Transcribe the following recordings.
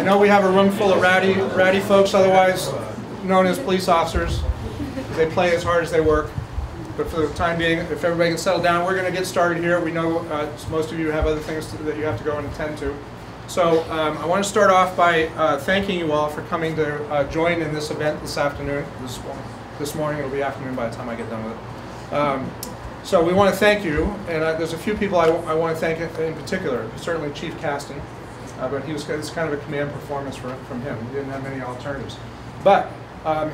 know we have a room full of rowdy folks, otherwise known as police officers. They play as hard as they work. But for the time being, if everybody can settle down, we're going to get started here. We know most of you have other things that you have to go and attend to. So I want to start off by thanking you all for coming to join in this event this afternoon. This morning, it'll be afternoon by the time I get done with it. So we want to thank you, and there's a few people I want to thank in particular. Certainly Chief Kasten, but it's kind of a command performance from him. He didn't have many alternatives. But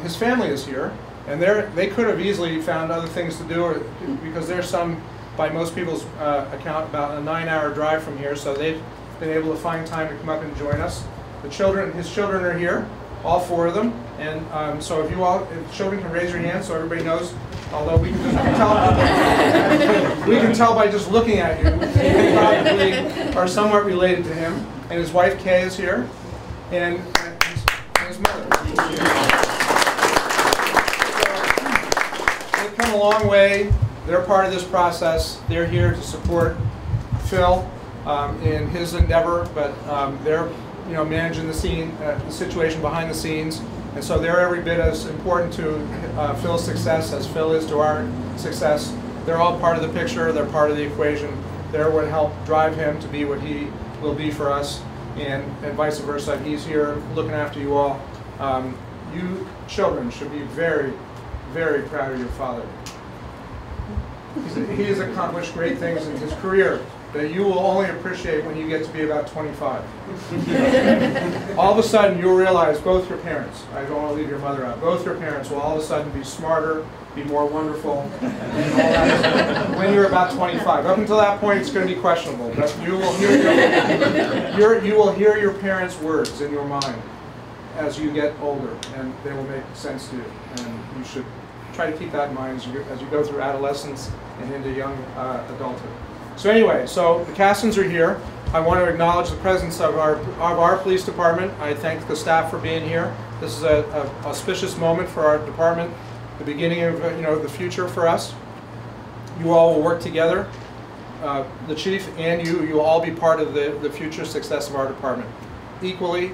his family is here, and they could have easily found other things to do, because there's some, by most people's account, about a 9-hour drive from here, so they've been able to find time to come up and join us. His children are here, all 4 of them, and so if children can raise your hands so everybody knows, although we can tell by just looking at you, you probably are somewhat related to him. And his wife Kay is here, and his mother. They've come a long way. They're part of this process. They're here to support Phil in his endeavor, but they're managing the situation behind the scenes, and so they're every bit as important to Phil's success as Phil is to our success. They're all part of the picture. They're part of the equation. They're what helped drive him to be what he will be for us, and vice versa. He's here looking after you all. You children should be very, very proud of your father. He has accomplished great things in his career that you will only appreciate when you get to be about 25. All of a sudden you'll realize both your parents, I don't want to leave your mother out, both your parents will all of a sudden be smarter, be more wonderful, and all that when you're about 25. Up until that point it's going to be questionable, but you will hear your parents' words in your mind as you get older, and they will make sense to you, and you should try to keep that in mind as you go through adolescence and into young adulthood. So anyway, so the Kastens are here. I want to acknowledge the presence of our police department. I thank the staff for being here. This is an auspicious moment for our department, the beginning of the future for us. You all will work together. The chief and you will all be part of the future success of our department. Equally,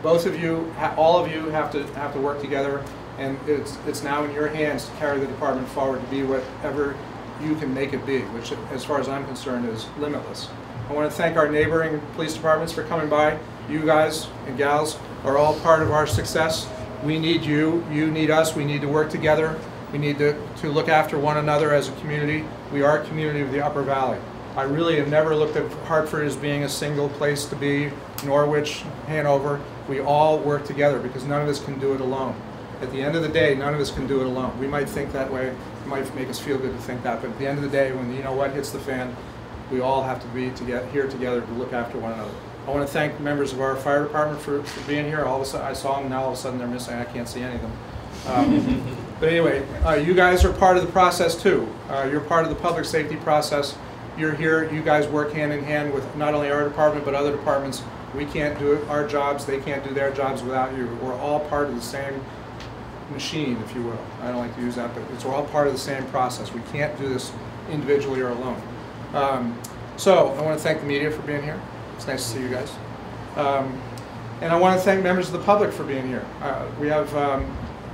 both of you, all of you have to work together, and it's now in your hands to carry the department forward to be whatever you can make it be, which, as far as I'm concerned, is limitless. I want to thank our neighboring police departments for coming by. You guys and gals are all part of our success. We need you. You need us. We need to work together. We need to look after one another as a community. We are a community of the Upper Valley. I really have never looked at Hartford as being a single place to be, Norwich, Hanover. We all work together because none of us can do it alone. At the end of the day, none of us can do it alone. We might think that way. It might make us feel good to think that, but at the end of the day, when what hits the fan, we all have to be here together to look after one another. I want to thank members of our fire department for being here. All of a sudden, I saw them, now all of a sudden they're missing. I can't see any of them. But anyway, you guys are part of the process too. You're part of the public safety process. You're here. You guys work hand in hand with not only our department but other departments. We can't do our jobs. They can't do their jobs without you. We're all part of the same machine, if you will. I don't like to use that, but it's all part of the same process. We can't do this individually or alone. So I want to thank the media for being here. It's nice to see you guys. And I want to thank members of the public for being here. We have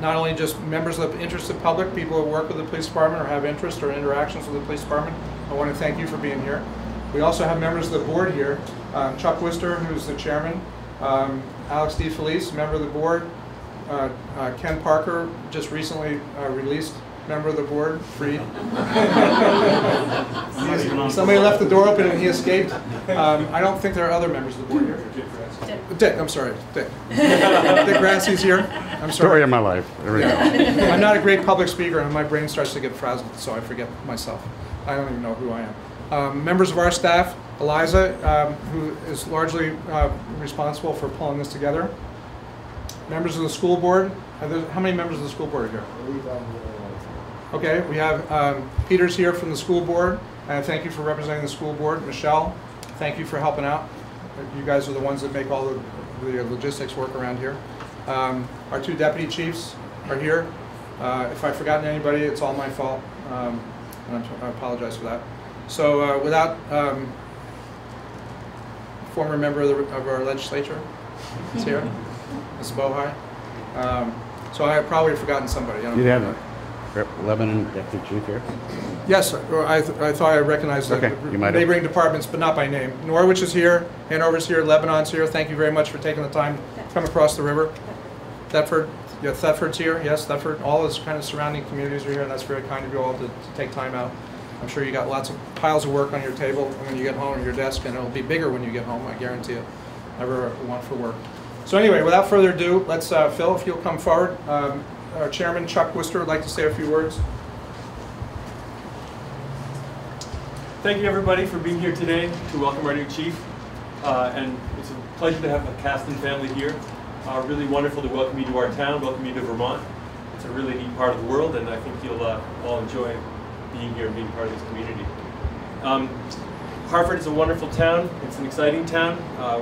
not only just members of the interested public, people who work with the police department or have interest or interactions with the police department. I want to thank you for being here. We also have members of the board here. Chuck Wister, who's the chairman. Alex DeFelice, member of the board. Ken Parker, just recently released member of the board, freed. Somebody left the door open and he escaped. I don't think there are other members of the board here. Dick, I'm sorry, Dick. Dick Grassie's here. I'm sorry. Story of my life. There we go. I'm not a great public speaker and my brain starts to get frazzled, so I forget myself. I don't even know who I am. Members of our staff, Eliza, who is largely responsible for pulling this together. Members of the school board. How many members of the school board are here? Okay, we have Peter's here from the school board, and thank you for representing the school board. Michelle, thank you for helping out. You guys are the ones that make all the logistics work around here. Our 2 deputy chiefs are here. If I've forgotten anybody, it's all my fault, and I apologize for that. So without former member of our legislature, is here. Ms. Bohai. So I have probably forgotten somebody. You haven't. Lebanon Deputy Chief here. Yes, I thought I recognized the neighboring departments, but not by name. Norwich is here, Hanover's here, Lebanon's here. Thank you very much for taking the time to come across the river. Thetford, yeah, Thetford's here. Yes, Thetford. All those kind of surrounding communities are here, and that's very kind of you all to take time out. I'm sure you got lots of piles of work on your table when you get home, on your desk, and it'll be bigger when you get home, I guarantee it. Never one for work. So anyway, without further ado, let's, Phil, if you'll come forward. Our chairman, Chuck Worcester, would like to say a few words. Thank you, everybody, for being here today to welcome our new chief. And it's a pleasure to have the Kasten family here. Really wonderful to welcome you to our town, welcome you to Vermont. It's a really neat part of the world, and I think you'll all enjoy being here and being part of this community. Hartford is a wonderful town. It's an exciting town.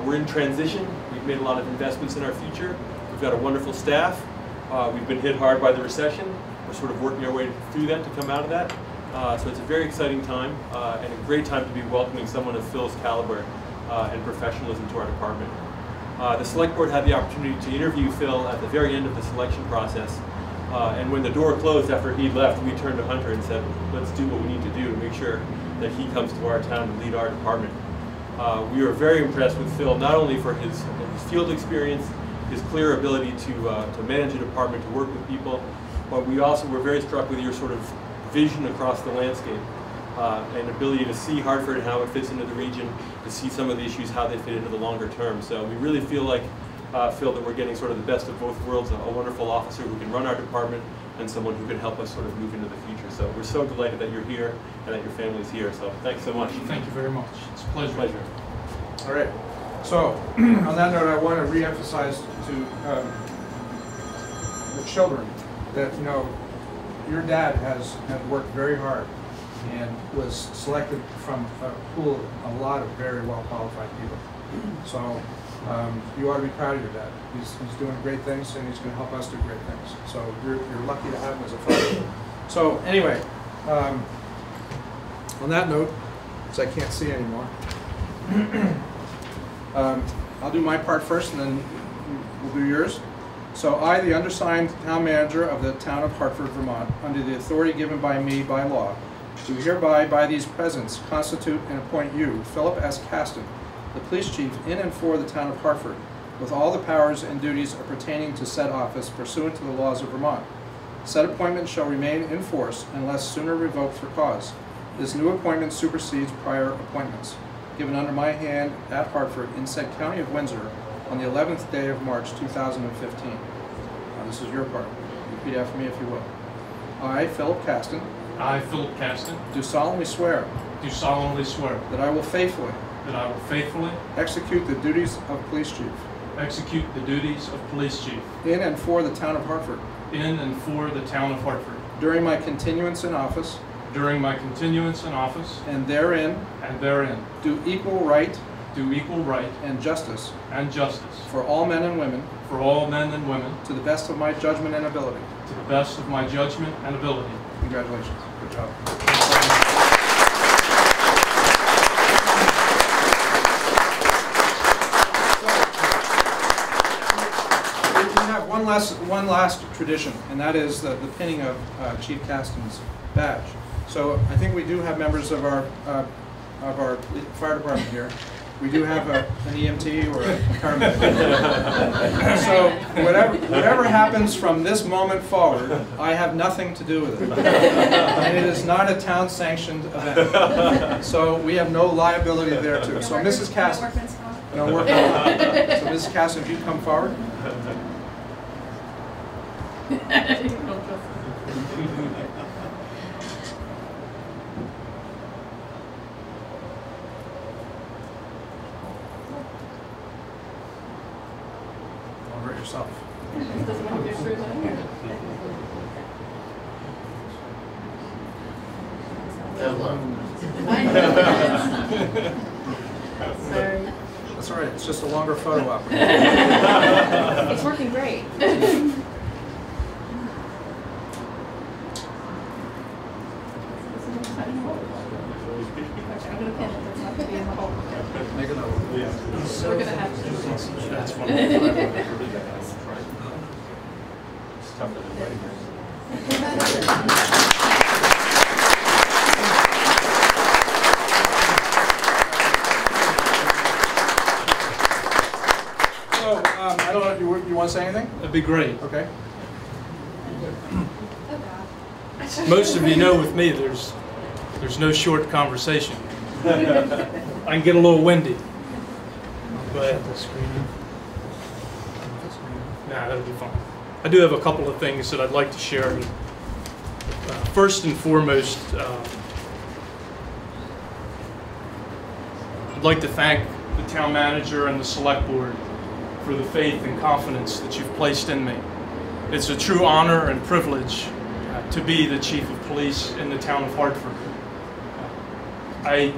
We're in transition. We've made a lot of investments in our future. We've got a wonderful staff. We've been hit hard by the recession. We're sort of working our way through that to come out of that. So it's a very exciting time and a great time to be welcoming someone of Phil's caliber and professionalism to our department. The select board had the opportunity to interview Phil at the very end of the selection process. And when the door closed after he left, we turned to Hunter and said, let's do what we need to do to make sure that he comes to our town and lead our department. We were very impressed with Phil, not only for his field experience, his clear ability to manage a department, to work with people, but we also were very struck with your sort of vision across the landscape and ability to see Hartford and how it fits into the region, to see some of the issues, how they fit into the longer term. So we really feel like, Phil, that we're getting sort of the best of both worlds, a wonderful officer who can run our department and someone who can help us sort of move into the future. So we're so delighted that you're here and that your family's here. So thanks so much. Thank you very much. It's a pleasure. All right. So on that note, I want to re-emphasize to the children that, you know, your dad has worked very hard and was selected from a pool of a lot of very well-qualified people. So you ought to be proud of your dad. He's doing great things, and he's going to help us do great things. So you're lucky to have him as a father. So anyway, on that note, because I can't see anymore, I'll do my part first, and then we'll do yours. So I, the undersigned town manager of the town of Hartford, Vermont, under the authority given by me by law, do hereby, by these presents, constitute and appoint you, Philip S. Kasten, the police chief in and for the town of Hartford, with all the powers and duties pertaining to said office pursuant to the laws of Vermont. Said appointment shall remain in force unless sooner revoked for cause. This new appointment supersedes prior appointments given under my hand at Hartford in said county of Windsor on the 11th day of March 2015. Now this is your part. Repeat after me if you will. I, Philip Kasten. I, Philip Kasten. Do solemnly swear. Do solemnly swear. That I will faithfully. That I will faithfully. Execute the duties of police chief. Execute the duties of police chief. In and for the town of Hartford. In and for the town of Hartford. During my continuance in office. During my continuance in office. And therein. And therein. Do equal right. Do equal right. And justice. And justice. For all men and women. For all men and women. To the best of my judgment and ability. To the best of my judgment and ability. Congratulations. Good job. One last tradition, and that is the pinning of Chief Kasten's badge. So I think we do have members of our fire department here. We do have an EMT or a paramedic. So whatever happens from this moment forward, I have nothing to do with it. And it is not a town-sanctioned event. So we have no liability there too. So Mrs. Kasten, no workman's comp. So Mrs. Kasten, if you come forward. Over yourself. That's all right. It's just a longer photo op. It's working great. I'm gonna pin it, it's not gonna be in the hole. Make a note. We're gonna have to. That's fun. It's tougher than writing. So, I don't know, you want to say anything? That'd be great. Okay. Most of you know with me, there's no short conversation. I can get a little windy. But nah, that'll be fine. I do have a couple of things that I'd like to share. First and foremost, I'd like to thank the town manager and the select board for the faith and confidence that you've placed in me. It's a true honor and privilege to be the chief of police in the town of Hartford. I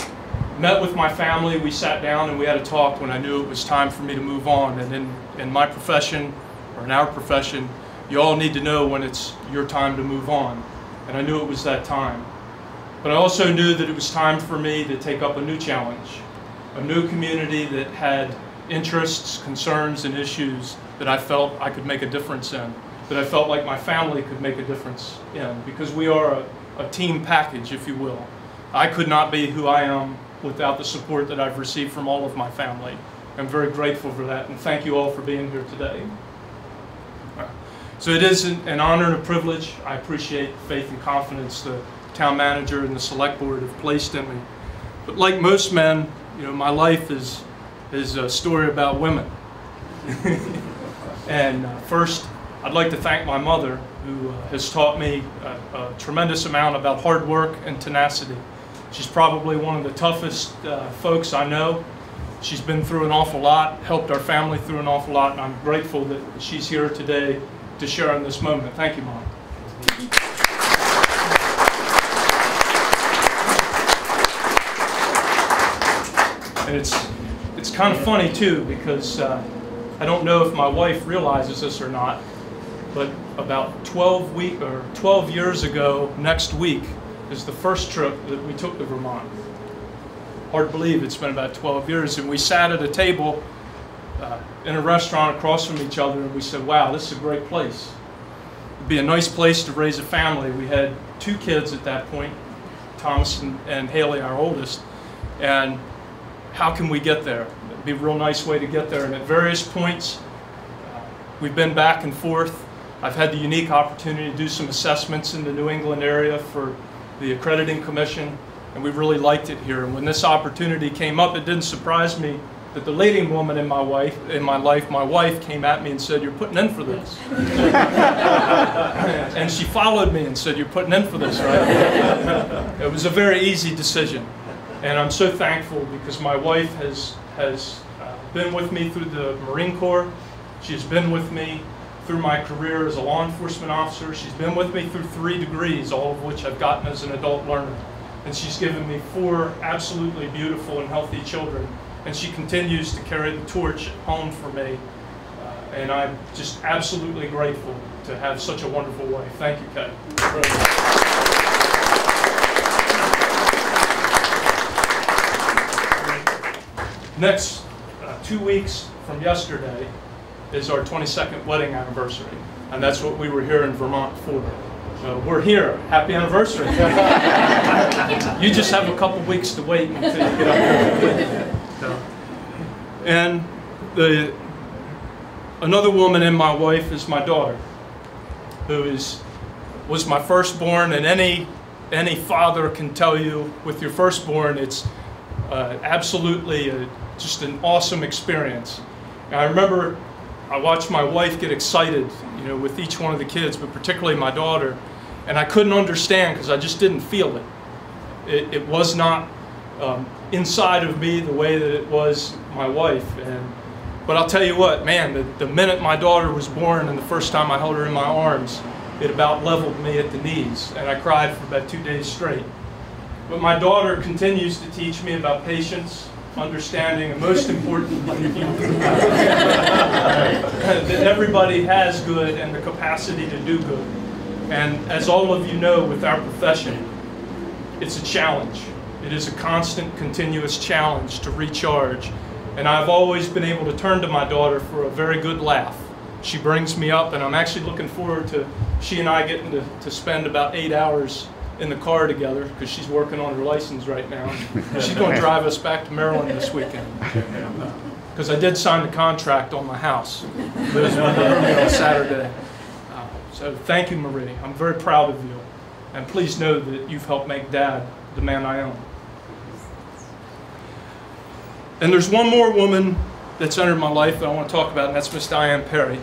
met with my family, we sat down and we had a talk when I knew it was time for me to move on. And in my profession, or in our profession, you all need to know when it's your time to move on. And I knew it was that time. But I also knew that it was time for me to take up a new challenge, a new community that had interests, concerns, and issues that I felt I could make a difference in, that I felt like my family could make a difference in, because we are a team package, if you will. I could not be who I am without the support that I've received from all of my family. I'm very grateful for that, and thank you all for being here today. So it is an honor and a privilege. I appreciate the faith and confidence the town manager and the select board have placed in me. But like most men, you know, my life is a story about women. And first, I'd like to thank my mother, who has taught me a tremendous amount about hard work and tenacity. She's probably one of the toughest folks I know. She's been through an awful lot, helped our family through an awful lot, and I'm grateful that she's here today to share in this moment. Thank you, Mom. And it's kind of funny too, because I don't know if my wife realizes this or not, but about 12 years ago, next week, is the first trip that we took to Vermont. Hard to believe it's been about 12 years, and we sat at a table in a restaurant across from each other, and we said, wow, this is a great place. It'd be a nice place to raise a family. We had 2 kids at that point, Thomas and Haley, our oldest, and how can we get there? It'd be a real nice way to get there, and at various points, we've been back and forth. I've had the unique opportunity to do some assessments in the New England area for the Accrediting Commission, and we really liked it here. And when this opportunity came up, it didn't surprise me that the leading woman in my life, my wife, came at me and said, "You're putting in for this." And she followed me and said, "You're putting in for this, right?" It was a very easy decision. And I'm so thankful because my wife has been with me through the Marine Corps. She's been with me through my career as a law enforcement officer. She's been with me through 3 degrees, all of which I've gotten as an adult learner. And she's given me 4 absolutely beautiful and healthy children. And she continues to carry the torch home for me. And I'm just absolutely grateful to have such a wonderful wife. Thank you, Kay. Next 2 weeks from yesterday is our 22nd wedding anniversary, and that's what we were here in Vermont for. So we're here. Happy anniversary. You just have a couple weeks to wait until you get up here. So, and another woman in my wife is my daughter, who was my firstborn, and any father can tell you with your firstborn, it's absolutely just an awesome experience. And I remember I watched my wife get excited, you know, with each one of the kids, but particularly my daughter, and I couldn't understand because I just didn't feel it. It was not inside of me the way that it was my wife. But I'll tell you what, man, the minute my daughter was born and the first time I held her in my arms, it about leveled me at the knees, and I cried for about 2 days straight. But my daughter continues to teach me about patience, understanding, and most importantly, that everybody has good and the capacity to do good. And as all of you know, with our profession, it's a challenge. It is a constant, continuous challenge to recharge. And I've always been able to turn to my daughter for a very good laugh. She brings me up, and I'm actually looking forward to she and I getting to spend about 8 hours in the car together, because she's working on her license right now. She's going to drive us back to Maryland this weekend. Because I did sign the contract on my house. Liz will be with me on Saturday. So thank you, Marie. I'm very proud of you. And please know that you've helped make Dad the man I am. And there's one more woman that's entered my life that I want to talk about, and that's Miss Diane Perry.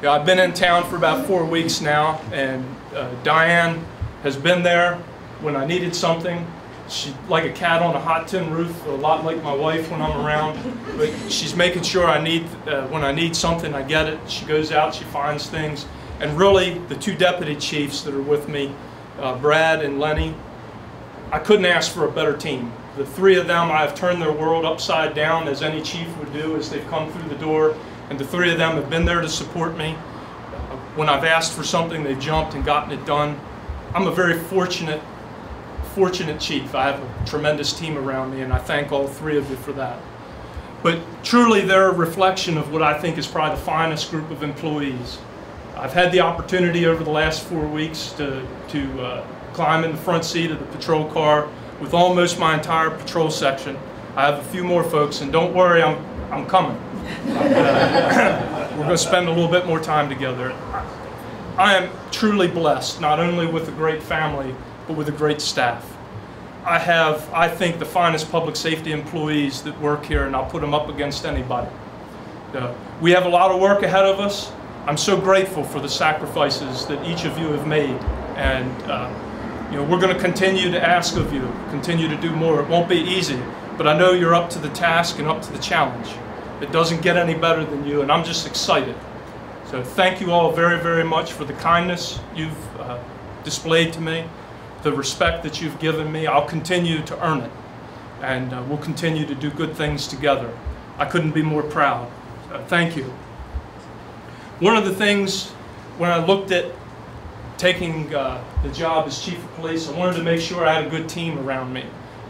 I've been in town for about 4 weeks now, and Diane has been there when I needed something. She's like a cat on a hot tin roof, a lot like my wife when I'm around. But she's making sure when I need something, I get it. She goes out, she finds things. And really, the 2 deputy chiefs that are with me, Brad and Lenny, I couldn't ask for a better team. The 3 of them, I've turned their world upside down, as any chief would do as they've come through the door. And the 3 of them have been there to support me. When I've asked for something, they've jumped and gotten it done. I'm a very fortunate chief. I have a tremendous team around me, and I thank all 3 of you for that. But truly, they're a reflection of what I think is probably the finest group of employees. I've had the opportunity over the last 4 weeks to climb in the front seat of the patrol car with almost my entire patrol section. I have a few more folks, and don't worry, I'm coming. We're going to spend a little bit more time together. I am truly blessed, not only with a great family, but with a great staff. I have, I think, the finest public safety employees that work here, and I'll put them up against anybody. We have a lot of work ahead of us. I'm so grateful for the sacrifices that each of you have made, and we're going to continue to ask of you, continue to do more. It won't be easy, but I know you're up to the task and up to the challenge. It doesn't get any better than you, and I'm just excited. So thank you all very, very much for the kindness you've displayed to me, the respect that you've given me. I'll continue to earn it, and we'll continue to do good things together. I couldn't be more proud. So thank you. One of the things, when I looked at taking the job as chief of police, I wanted to make sure I had a good team around me,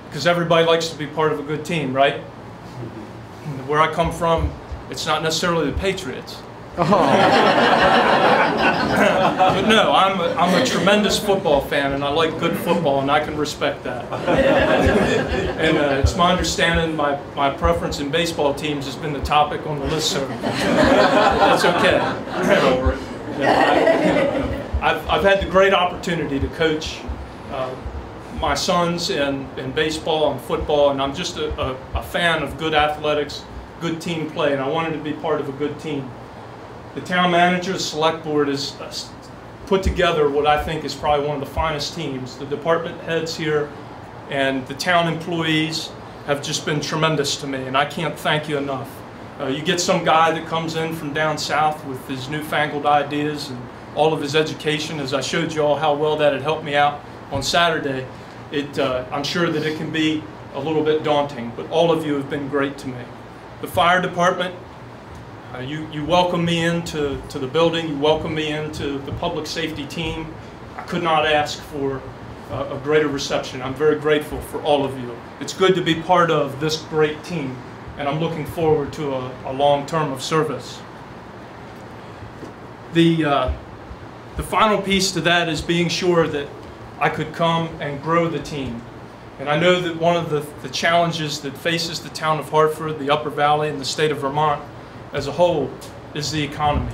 because everybody likes to be part of a good team, right? Where I come from, it's not necessarily the Patriots. Oh. But no, I'm a tremendous football fan, and I like good football, and I can respect that. And it's my understanding my preference in baseball teams has been the topic on the list, so that's okay. I've had the great opportunity to coach my sons in baseball and football, and I'm just a fan of good athletics, good team play, and I wanted to be part of a good team. The town manager, the select board, has put together what I think is probably one of the finest teams. The department heads here and the town employees have just been tremendous to me, and I can't thank you enough. You get some guy that comes in from down south with his newfangled ideas and all of his education, as I showed you all how well that had helped me out on Saturday. I'm sure that it can be a little bit daunting, but all of you have been great to me. The fire department, you welcome me into the building, you welcome me into the public safety team. I could not ask for a greater reception. I'm very grateful for all of you. It's good to be part of this great team, and I'm looking forward to a long term of service. The final piece to that is being sure that I could come and grow the team. And I know that one of the challenges that faces the town of Hartford, the Upper Valley, and the state of Vermont as a whole is the economy.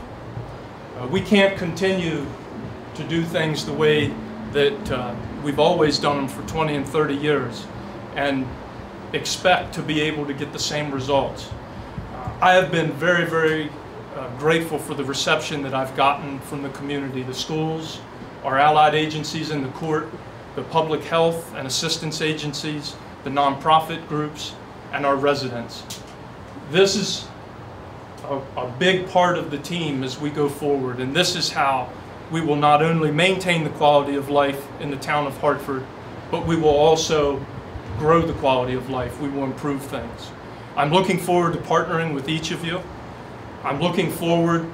We can't continue to do things the way that we've always done them for 20 and 30 years and expect to be able to get the same results. I have been very, very grateful for the reception that I've gotten from the community, the schools, our allied agencies in the court, the public health and assistance agencies, the nonprofit groups, and our residents. This is a big part of the team as we go forward, and this is how we will not only maintain the quality of life in the town of Hartford, but we will also grow the quality of life. We will improve things. I'm looking forward to partnering with each of you. I'm looking forward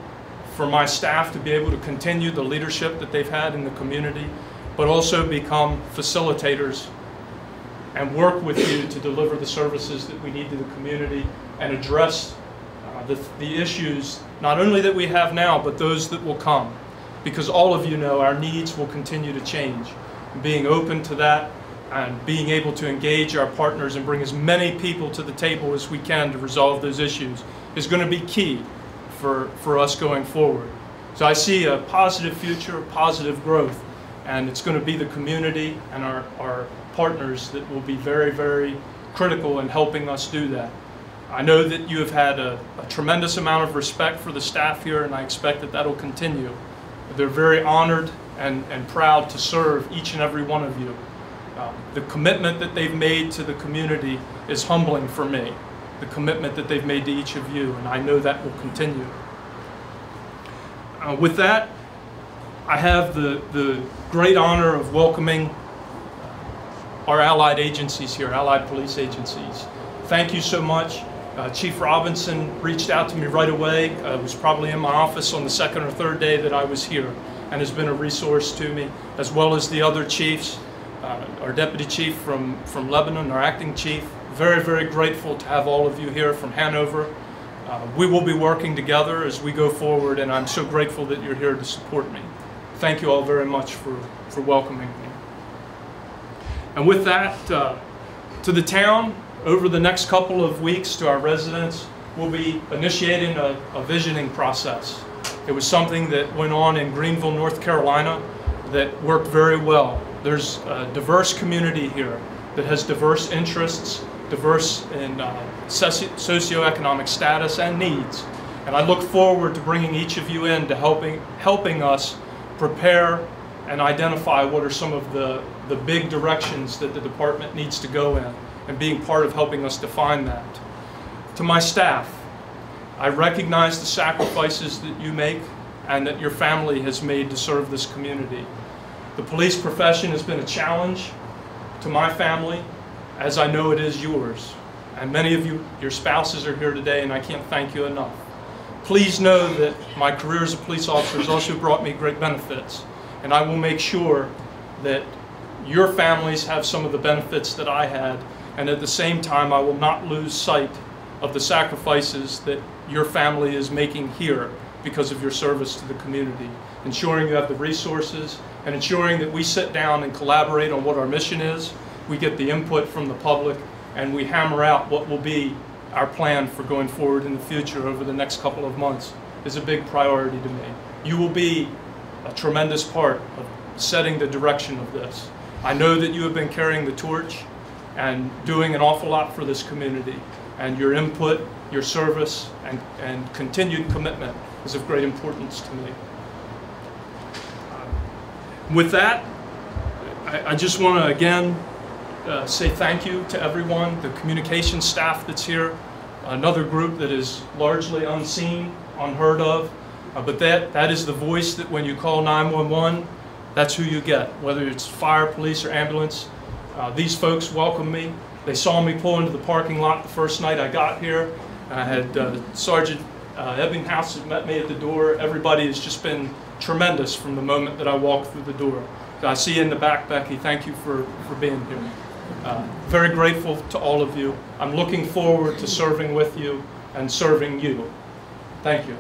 for my staff to be able to continue the leadership that they've had in the community, but also become facilitators and work with you to deliver the services that we need to the community and address the issues not only that we have now, but those that will come. Because all of you know our needs will continue to change. Being open to that and being able to engage our partners and bring as many people to the table as we can to resolve those issues is going to be key for us going forward. So I see a positive future, positive growth, and it's going to be the community and our partners that will be very, very critical in helping us do that. I know that you have had a tremendous amount of respect for the staff here, and I expect that that'll continue. They're very honored and proud to serve each and every one of you. The commitment that they've made to the community is humbling for me, the commitment that they've made to each of you, and I know that will continue. With that, I have the great honor of welcoming our allied agencies here, allied police agencies. Thank you so much. Chief Robinson reached out to me right away. Was probably in my office on the second or third day that I was here, and has been a resource to me, as well as the other chiefs. Our deputy chief from Lebanon, our acting chief. Very, very grateful to have all of you here from Hanover. We will be working together as we go forward, and I'm so grateful that you're here to support me. Thank you all very much for welcoming me. And with that, to the town, over the next couple of weeks, to our residents, we'll be initiating a visioning process. It was something that went on in Greenville, North Carolina, that worked very well. There's a diverse community here that has diverse interests, diverse in socioeconomic status and needs. And I look forward to bringing each of you in to helping us prepare and identify what are some of the big directions that the department needs to go in, and being part of helping us define that. To my staff, I recognize the sacrifices that you make and that your family has made to serve this community. The police profession has been a challenge to my family, as I know it is yours. And many of you, your spouses are here today, and I can't thank you enough. Please know that my career as a police officer has also brought me great benefits, and I will make sure that your families have some of the benefits that I had, and at the same time I will not lose sight of the sacrifices that your family is making here because of your service to the community, ensuring you have the resources and ensuring that we sit down and collaborate on what our mission is, we get the input from the public, and we hammer out what will be our plan for going forward in the future over the next couple of months is a big priority to me. You will be a tremendous part of setting the direction of this. I know that you have been carrying the torch and doing an awful lot for this community, and your input, your service, and continued commitment is of great importance to me. With that, I just want to again say thank you to everyone, the communication staff that's here, another group that is largely unseen, unheard of, but that is the voice that when you call 911, that's who you get, whether it's fire, police, or ambulance. These folks welcome me. They saw me pull into the parking lot the first night I got here. I had Sergeant Ebbinghaus that met me at the door. Everybody has just been tremendous from the moment that I walked through the door. I see you in the back, Becky. Thank you for being here. Very grateful to all of you. I'm looking forward to serving with you and serving you. Thank you.